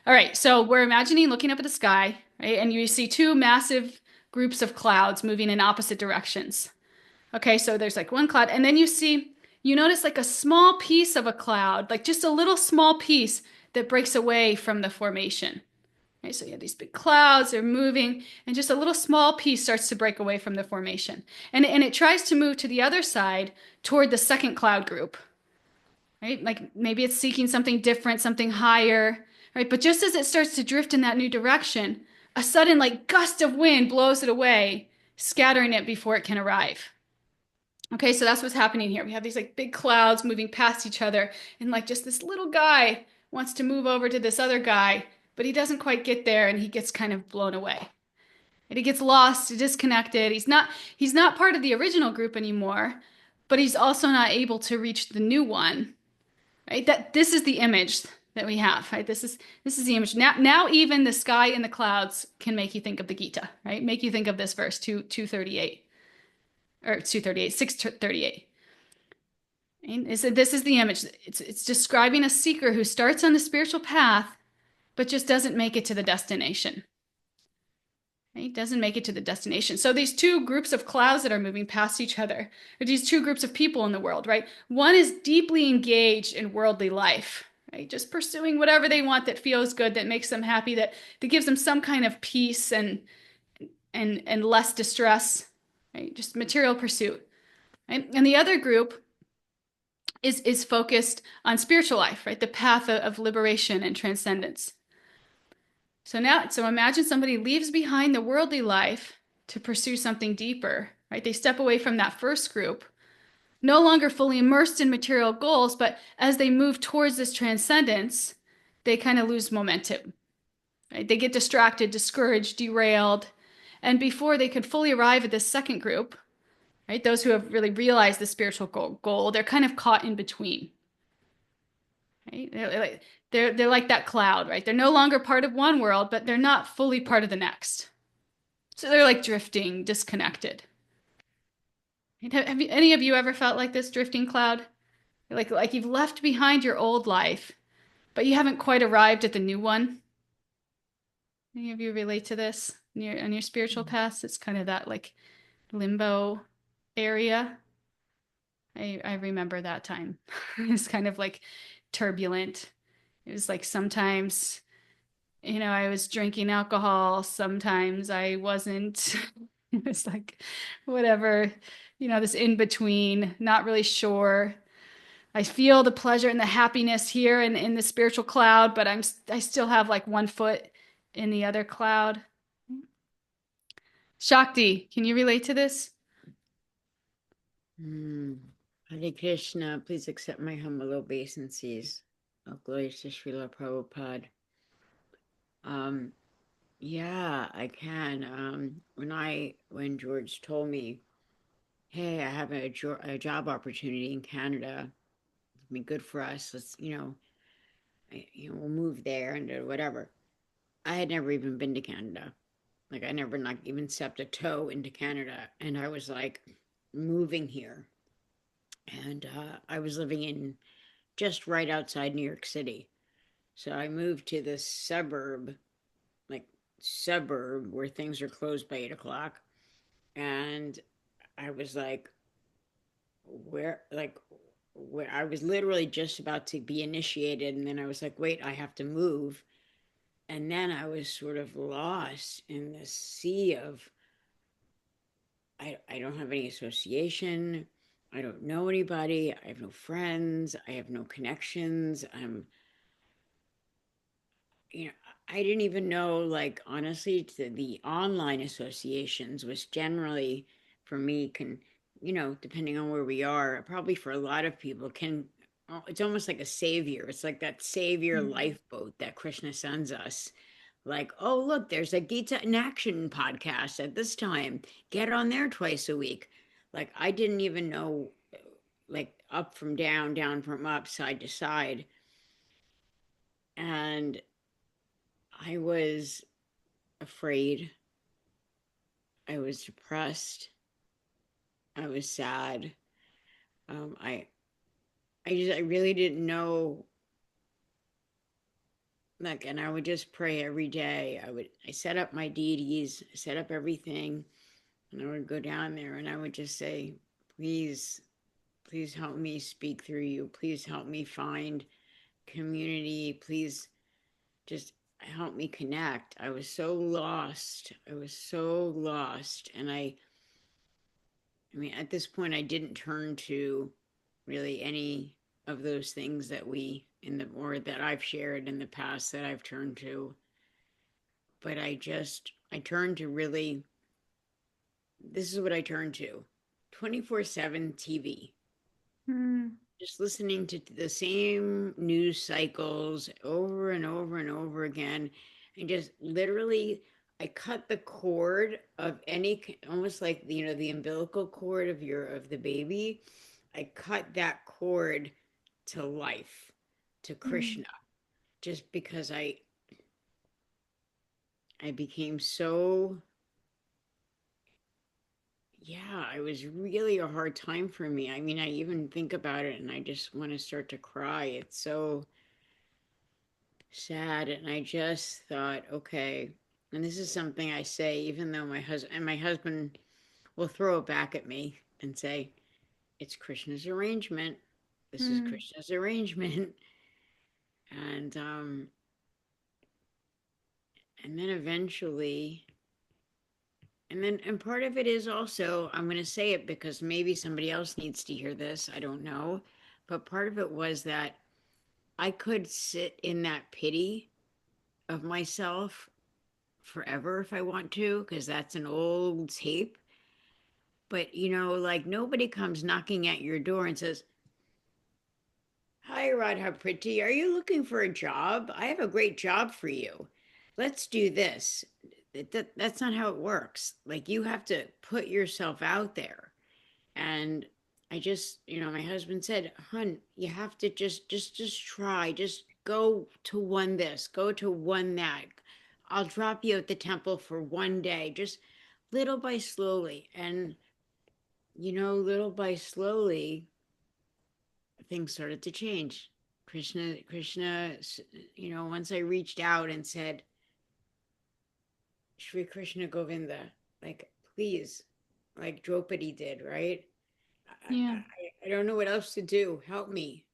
All right, so we're imagining looking up at the sky, right? And you see 2 massive groups of clouds moving in opposite directions. Okay, so there's like one cloud, and then you notice like a small piece of a cloud, like just a little small piece that breaks away from the formation. Okay, so you have these big clouds, they're moving, and just a little small piece starts to break away from the formation. And it tries to move to the other side toward the second cloud group, right? Like maybe it's seeking something different, something higher, right? But just as it starts to drift in that new direction, a sudden like gust of wind blows it away, scattering it before it can arrive. Okay, so that's what's happening here. We have these like big clouds moving past each other, and like just this little guy wants to move over to this other guy, but he doesn't quite get there, and he gets kind of blown away. And he gets lost, disconnected. He's not part of the original group anymore, but he's also not able to reach the new one. Right? This is the image that we have, right? This is the image. Now even the sky and the clouds can make you think of the Gita, right? Make you think of this verse 238. or 238, 638. And so this is the image. It's describing a seeker who starts on the spiritual path, but just doesn't make it to the destination. Right? Doesn't make it to the destination. So these two groups of clouds that are moving past each other are these two groups of people in the world, right? One is deeply engaged in worldly life, right? Just pursuing whatever they want that feels good, that makes them happy, that gives them some kind of peace and less distress, right? Just material pursuit. Right? And the other group is focused on spiritual life, right? The path of liberation and transcendence. So imagine somebody leaves behind the worldly life to pursue something deeper, right? They step away from that first group, no longer fully immersed in material goals, but as they move towards this transcendence, they kind of lose momentum, right? They get distracted, discouraged, derailed. And before they could fully arrive at this second group, right? Those who have really realized the spiritual goal, they're kind of caught in between. Right? They're like that cloud, right? They're no longer part of one world, but they're not fully part of the next. So they're like drifting, disconnected. Have any of you ever felt like this drifting cloud? Like you've left behind your old life, but you haven't quite arrived at the new one? Any of you relate to this on your spiritual paths? It's kind of that like limbo area. I remember that time. It's kind of like turbulent. It was like sometimes, I was drinking alcohol, sometimes I wasn't. It was like whatever, this in between, not really sure. I feel the pleasure and the happiness here in the spiritual cloud, but I still have like one foot in the other cloud. Shakti, can you relate to this? Hare Krishna, please accept my humble obeisances. Oh, glory to Srila Prabhupada. Yeah, I can. When George told me, hey, I have a job opportunity in Canada, it'd be good for us. Let's, we'll move there and whatever. I had never even been to Canada. Like I never not even stepped a toe into Canada. And I was like moving here. And I was living in just right outside New York City. So I moved to this suburb where things are closed by 8 o'clock. And I was like, where I was literally just about to be initiated. And then I was like, wait, I have to move. And then I was sort of lost in the sea of, I don't have any association. I don't know anybody. I have no friends. I have no connections. You know, I didn't even know, like, honestly, the online associations was generally, for me, depending on where we are, probably for a lot of people, it's almost like a savior. It's like that savior lifeboat that Krishna sends us. Like, oh, look, there's a Gita in Action podcast at this time. Get on there twice a week. Like, I didn't even know, like, up from down, down from up, side to side. And I was afraid. I was depressed. I was sad. I really didn't know. Like, and I would just pray every day. I set up my deities, set up everything, and I would go down there and I would just say, please, please help me speak through you. Please help me find community. Please just help me connect. I was so lost. And I mean, at this point, I didn't turn to really any of those things that that I've shared in the past that I've turned to. But I turned to really, this is what I turned to 24/7 TV. Just listening to the same news cycles over and over and over again. And just literally, I cut the cord of almost like, the umbilical cord of the baby. I cut that cord to life, to Krishna, just because I became so yeah, it was really a hard time for me. I mean, I even think about it and I just want to start to cry. It's so sad. And I just thought, okay, and this is something I say, even though my husband will throw it back at me and say, it's Krishna's arrangement. This is Mm. Krishna's arrangement. And and then eventually, and part of it is also, I'm going to say it because maybe somebody else needs to hear this. I don't know. But part of it was that I could sit in that pity of myself forever if I want to, because that's an old tape. But, like nobody comes knocking at your door and says, hi, Radha Pretty, are you looking for a job? I have a great job for you. Let's do this. That's not how it works. Like you have to put yourself out there. And I just, my husband said, "Hun, you have to just try. Just go to one this, go to one that. I'll drop you at the temple for one day, just little by slowly." And little by slowly, things started to change. Krishna, once I reached out and said, Shri Krishna Govinda, like, please, like Draupadi did, right? Yeah. I don't know what else to do. Help me.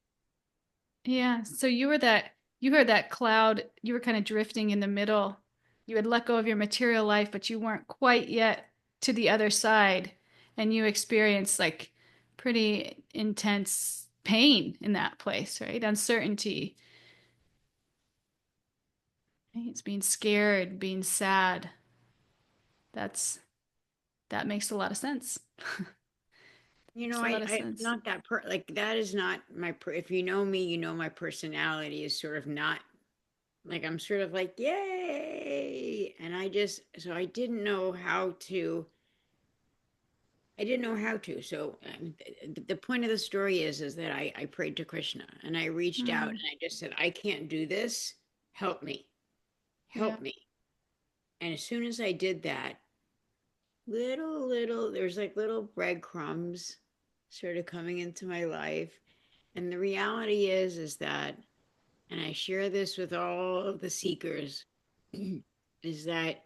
Yeah. So you heard that cloud, you were kind of drifting in the middle. You had let go of your material life, but you weren't quite yet to the other side. And you experienced like pretty intense pain in that place, right? Uncertainty. Right? It's being scared, being sad. That's that makes a lot of sense. Makes a lot of I'm sense. not like that is not if you know me, my personality is sort of not like I'm sort of like, yay. And so I didn't know how to. So the point of the story is that I prayed to Krishna and I reached out and Mm, I just said, I can't do this. Help me. yeah. Help me. And as soon as I did that, there's like little breadcrumbs sort of coming into my life. And the reality is that, and I share this with all of the seekers, is that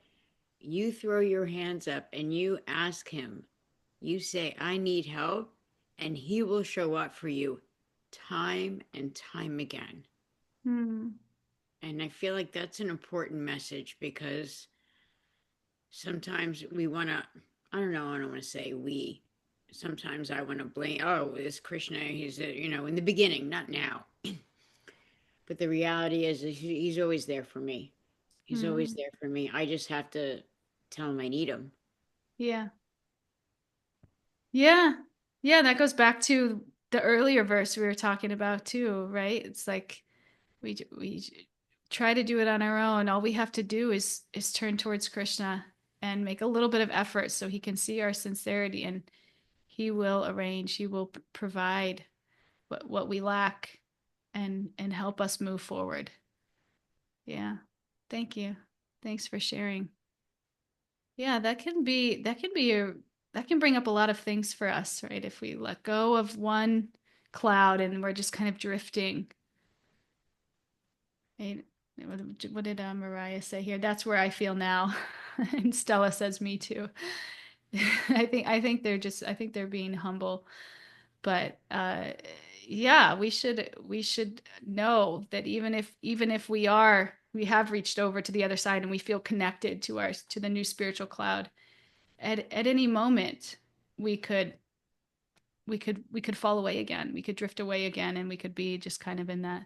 you throw your hands up and you ask him, you say, I need help, and he will show up for you time and time again. Mm, And I feel like that's an important message because sometimes we want to, I don't want to say we. Sometimes I want to blame, oh, this Krishna, he's, in the beginning, not now. But the reality is he's always there for me. He's always mm, there for me. I just have to tell him I need him. yeah. Yeah. Yeah, that goes back to the earlier verse we were talking about too, right? It's like we try to do it on our own. All we have to do is turn towards Krishna and make a little bit of effort so he can see our sincerity and he will arrange, he will provide what we lack and help us move forward. Yeah. Thank you. Thanks for sharing. Yeah, that can bring up a lot of things for us, right? If we let go of one cloud and we're just kind of drifting. Right? What did Mariah say here? That's where I feel now. And Stella says me too. I think they're being humble. But yeah, we should know that even if we have reached over to the other side and we feel connected to the new spiritual cloud, at any moment we could we could fall away again. We could drift away again and we could be just kind of in that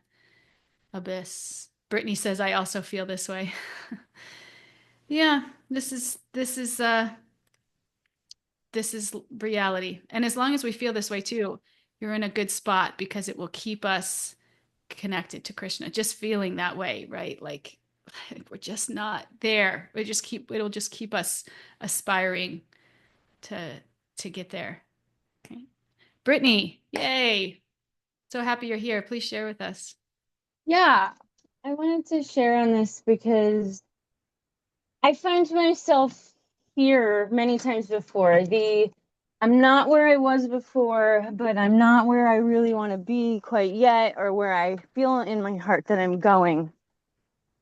abyss. Brittany says I also feel this way. Yeah, this is reality. And as long as we feel this way too, you're in a good spot because it will keep us connected to Krishna. Just feeling that way, right? Like we're just not there. It'll just keep us aspiring to to get there. Okay. Brittany, yay. So happy you're here. Please share with us. Yeah, I wanted to share on this because I find myself here many times before. The I'm not where I was before, but I'm not where I really want to be quite yet, or where I feel in my heart that I'm going.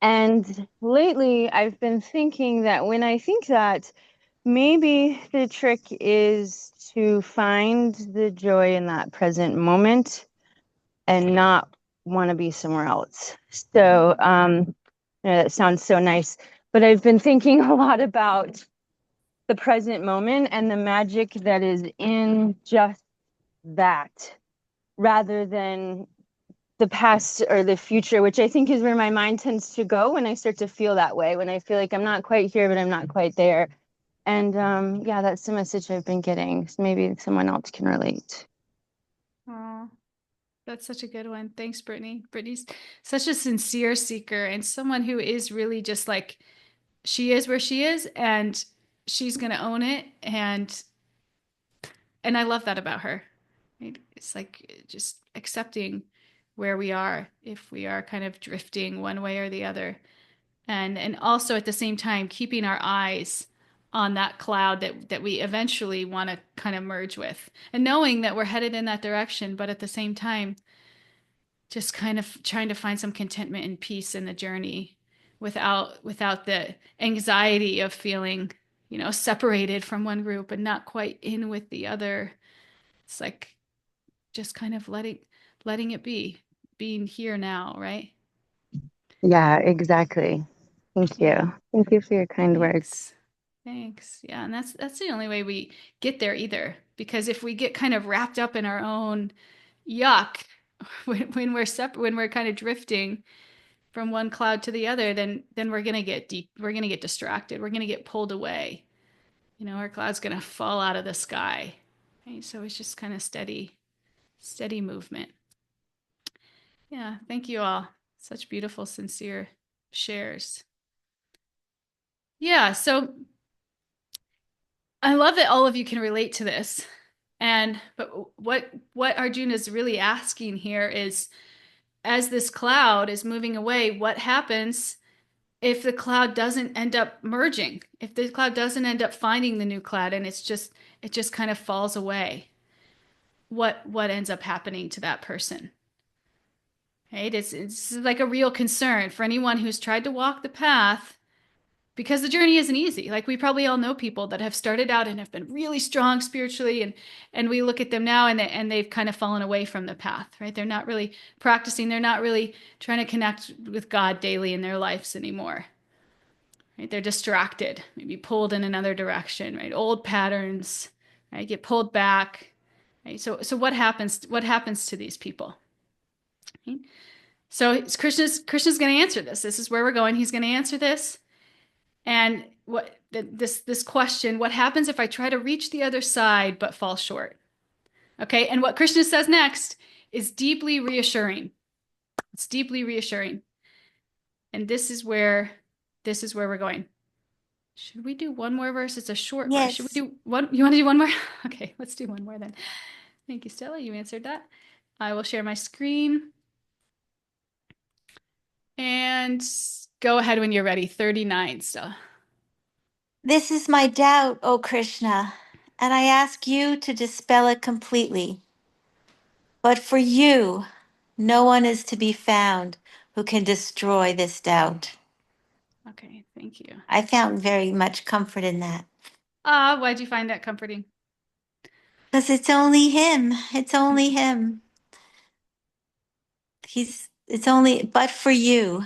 And lately, I've been thinking that when I think that, maybe the trick is to find the joy in that present moment and not want to be somewhere else. So, that sounds so nice, but I've been thinking a lot about the present moment and the magic that is in just that, rather than the past or the future, which I think is where my mind tends to go when I start to feel that way, when I feel like I'm not quite here, but I'm not quite there. And yeah, that's the message I've been getting. So maybe someone else can relate. Oh, that's such a good one. Thanks, Brittany. Brittany's such a sincere seeker and someone who is really just like, she is where she is and she's going to own it. And I love that about her. Right? It's like just accepting where we are if we are kind of drifting one way or the other. And also at the same time keeping our eyes on that cloud that we eventually want to kind of merge with, and knowing that we're headed in that direction, but at the same time just kind of trying to find some contentment and peace in the journey without the anxiety of feeling, separated from one group and not quite in with the other. It's like just kind of letting it be, being here now, right? Yeah, exactly. Thank you. Yeah. Thank you for your kind words. Thanks. Yeah, and that's the only way we get there either. Because if we get kind of wrapped up in our own yuck when we're kind of drifting from one cloud to the other, then we're gonna get deep, we're gonna get distracted, we're gonna get pulled away. Our cloud's gonna fall out of the sky. Right? So it's just kind of steady movement. Yeah, thank you all. Such beautiful, sincere shares. Yeah, so I love that all of you can relate to this. But what Arjuna is really asking here is, as this cloud is moving away, what happens if the cloud doesn't end up merging? If the cloud doesn't end up finding the new cloud and it just kind of falls away? What ends up happening to that person? Right? It's like a real concern for anyone who's tried to walk the path, because the journey isn't easy. Like, we probably all know people that have started out and have been really strong spiritually, and we look at them now and they've kind of fallen away from the path, right? They're not really practicing, they're not really trying to connect with God daily in their lives anymore. Right? They're distracted, maybe pulled in another direction, right? Old patterns, right? Get pulled back. Right? So what happens to these people? Right? So Krishna's going to answer this. This is where we're going. He's going to answer this. And this question, what happens if I try to reach the other side but fall short? Okay, and what Krishna says next is deeply reassuring. It's deeply reassuring. And this is where we're going. Should we do one more verse? It's a short verse. Should we Yes. do one? You want to do one more? Okay, let's do one more then. Thank you, Stella. You answered that. I will share my screen. And go ahead when you're ready. 39, Stella. This is my doubt, O Krishna, and I ask you to dispel it completely. But for you, no one is to be found who can destroy this doubt. Okay, thank you. I found very much comfort in that. Why'd you find that comforting? Because it's only him. It's only him. It's only, but for you.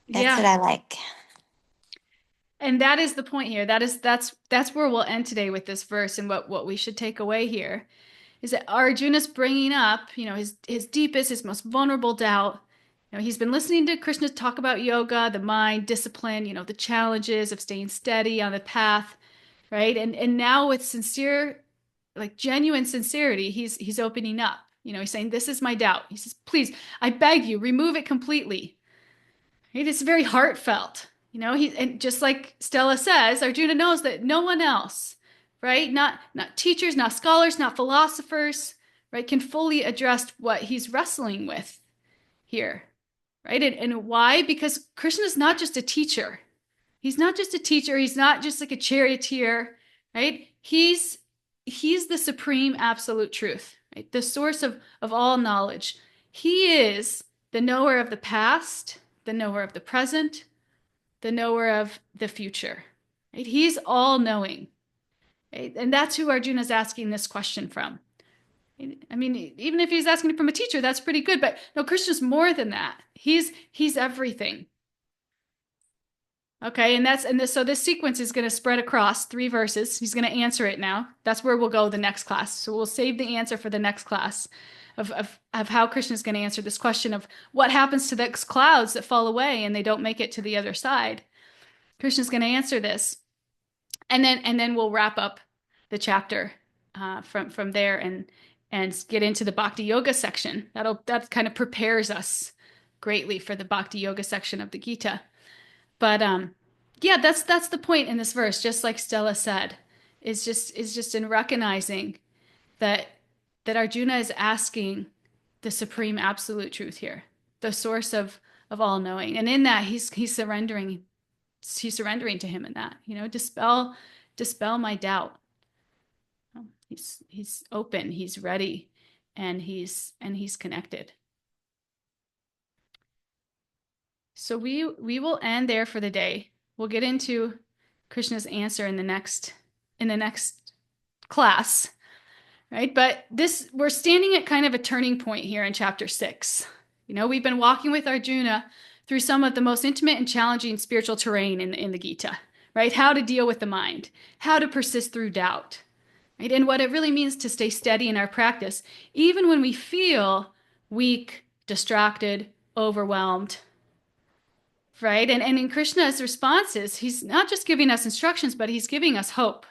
That's Yeah. what I like. And that is the point here. That's where we'll end today with this verse, and what we should take away here is that Arjuna's bringing up, his deepest, his most vulnerable doubt. He's been listening to Krishna talk about yoga, the mind, discipline, the challenges of staying steady on the path, right? And now with sincere, like genuine sincerity, he's opening up. He's saying, "This is my doubt." He says, "Please, I beg you, remove it completely." Right? It's very heartfelt. And just like Stella says, Arjuna knows that no one else, right? Not teachers, not scholars, not philosophers, right, can fully address what he's wrestling with here, right? And why? Because Krishna is not just a teacher. He's not just a teacher. He's not just like a charioteer, right? He's the supreme absolute truth, right? The source of all knowledge. He is the knower of the past, the knower of the present, the knower of the future. Right? He's all knowing. Right? And that's who Arjuna is asking this question from. I mean, even if he's asking it from a teacher, that's pretty good. But no, Krishna's more than that. He's everything. Okay, so this sequence is going to spread across 3 verses. He's going to answer it now. That's where we'll go the next class. So we'll save the answer for the next class of how Krishna is going to answer this question of what happens to those clouds that fall away and they don't make it to the other side. Krishna's going to answer this, and then we'll wrap up the chapter from there and get into the Bhakti Yoga section. That kind of prepares us greatly for the Bhakti Yoga section of the Gita. But yeah, that's the point in this verse, just like Stella said, is just in recognizing that Arjuna is asking the supreme absolute truth here, the source of all knowing. And in that he's surrendering to him in that, dispel my doubt. He's open, he's ready, and he's connected. So we will end there for the day. We'll get into Krishna's answer in the next class, right? But we're standing at kind of a turning point here in chapter 6. We've been walking with Arjuna through some of the most intimate and challenging spiritual terrain in the Gita, right? How to deal with the mind, how to persist through doubt, right? And what it really means to stay steady in our practice, even when we feel weak, distracted, overwhelmed. Right? And in Krishna's responses, he's not just giving us instructions, but he's giving us hope.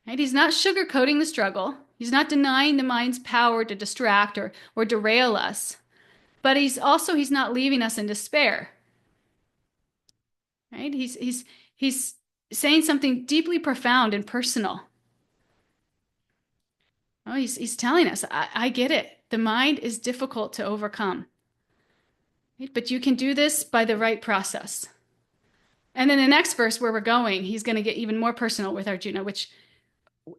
Right? He's not sugarcoating the struggle. He's not denying the mind's power to distract or derail us. But he's not leaving us in despair. Right? He's saying something deeply profound and personal. Oh, he's telling us, I get it. The mind is difficult to overcome. But you can do this by the right process. And then the next verse where we're going, he's going to get even more personal with Arjuna, which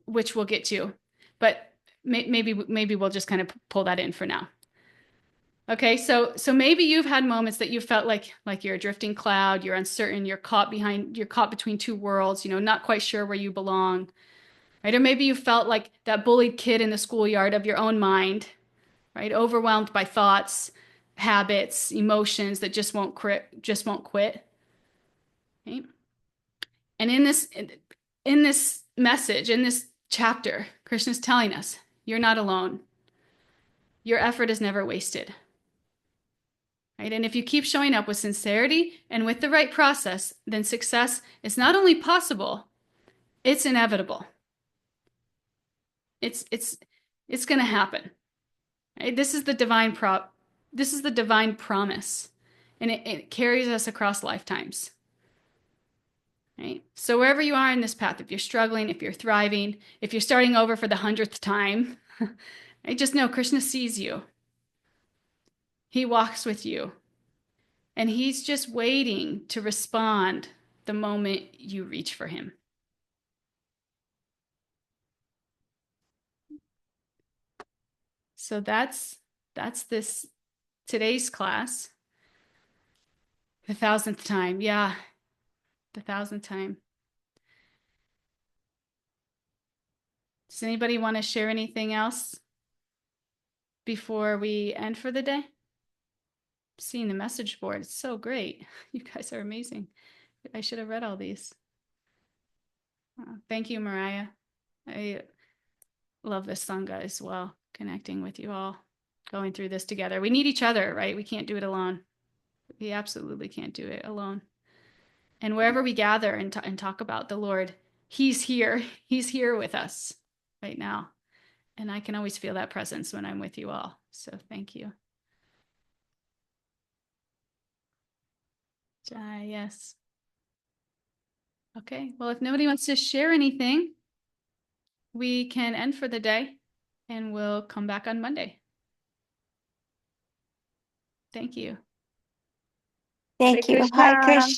we'll get to. But maybe we'll just kind of pull that in for now. Okay, so maybe you've had moments that you felt like you're a drifting cloud, you're uncertain, you're caught between 2 worlds, not quite sure where you belong. Right? Or maybe you felt like that bullied kid in the schoolyard of your own mind, right? Overwhelmed by thoughts, habits, emotions that just won't quit. Right? And in this message, in this chapter, Krishna's telling us, you're not alone. Your effort is never wasted. Right? And if you keep showing up with sincerity and with the right process, then success is not only possible, it's inevitable. It's going to happen. Right? This is the divine promise, and it carries us across lifetimes. Right? So wherever you are in this path, if you're struggling, if you're thriving, if you're starting over for the 100th time, right, just know Krishna sees you. He walks with you. And he's just waiting to respond the moment you reach for him. So that's this today's class. The 1000th time. Yeah. The 1000th time. Does anybody want to share anything else before we end for the day? Seeing the message board, it's so great. You guys are amazing. I should have read all these. Thank you, Mariah. I love this Sangha as well, connecting with you all, going through this together. We need each other, right? We can't do it alone. We absolutely can't do it alone. And wherever we gather and talk about the Lord, he's here. He's here with us right now. And I can always feel that presence when I'm with you all. So thank you. Yes. Okay. Well, if nobody wants to share anything, we can end for the day and we'll come back on Monday. Thank you. Thank you. Hi, Krishna.